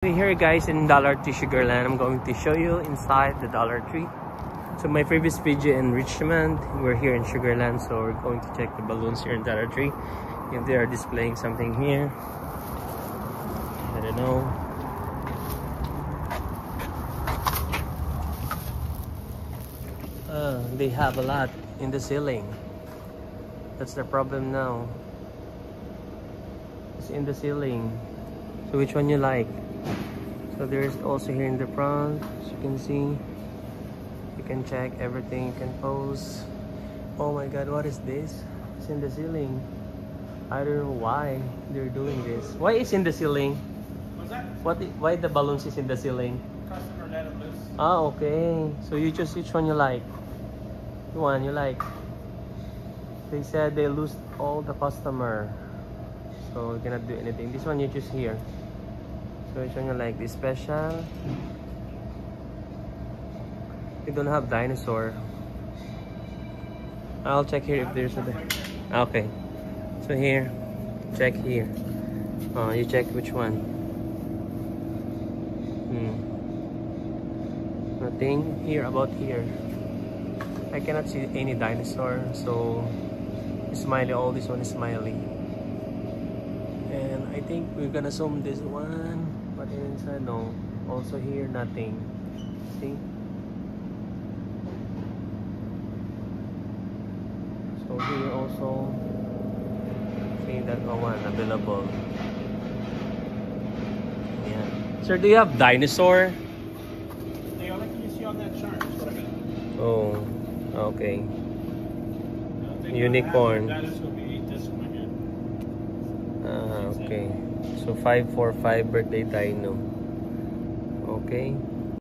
We're here guys in Dollar Tree Sugarland. I'm going to show you inside the Dollar Tree. So my previous video in Richmond, we're here in Sugarland, so we're going to check the balloons here in Dollar Tree. If they are displaying something here, I don't know. They have a lot in the ceiling. That's the problem now. It's in the ceiling. So which one you like? So there's also here in the front, as you can see, you can check everything, you can pose. Oh my god, what is this? It's in the ceiling. I don't know why they're doing this. Why is in the ceiling? What's that? Why the balloons is in the ceiling? Customer let them loose. Ah, okay. So you choose which one you like. The one you like. They said they lose all the customer, so you cannot do anything. This one you choose here. So which one you like? The special? We don't have dinosaur. I'll check here if there's a... Okay. So here. Check here. You check which one. Nothing here about here. I cannot see any dinosaur. So smiley. All this one is smiley. And I think we're gonna zoom this one. But inside, no. Also here, nothing. See? So here also, see that one available. Yeah. Sir, do you have dinosaur? They only can you see on that chart. That's what I mean. Oh, okay. Unicorn. That is going to be this one here. Okay. So 545 birthday dino. Okay.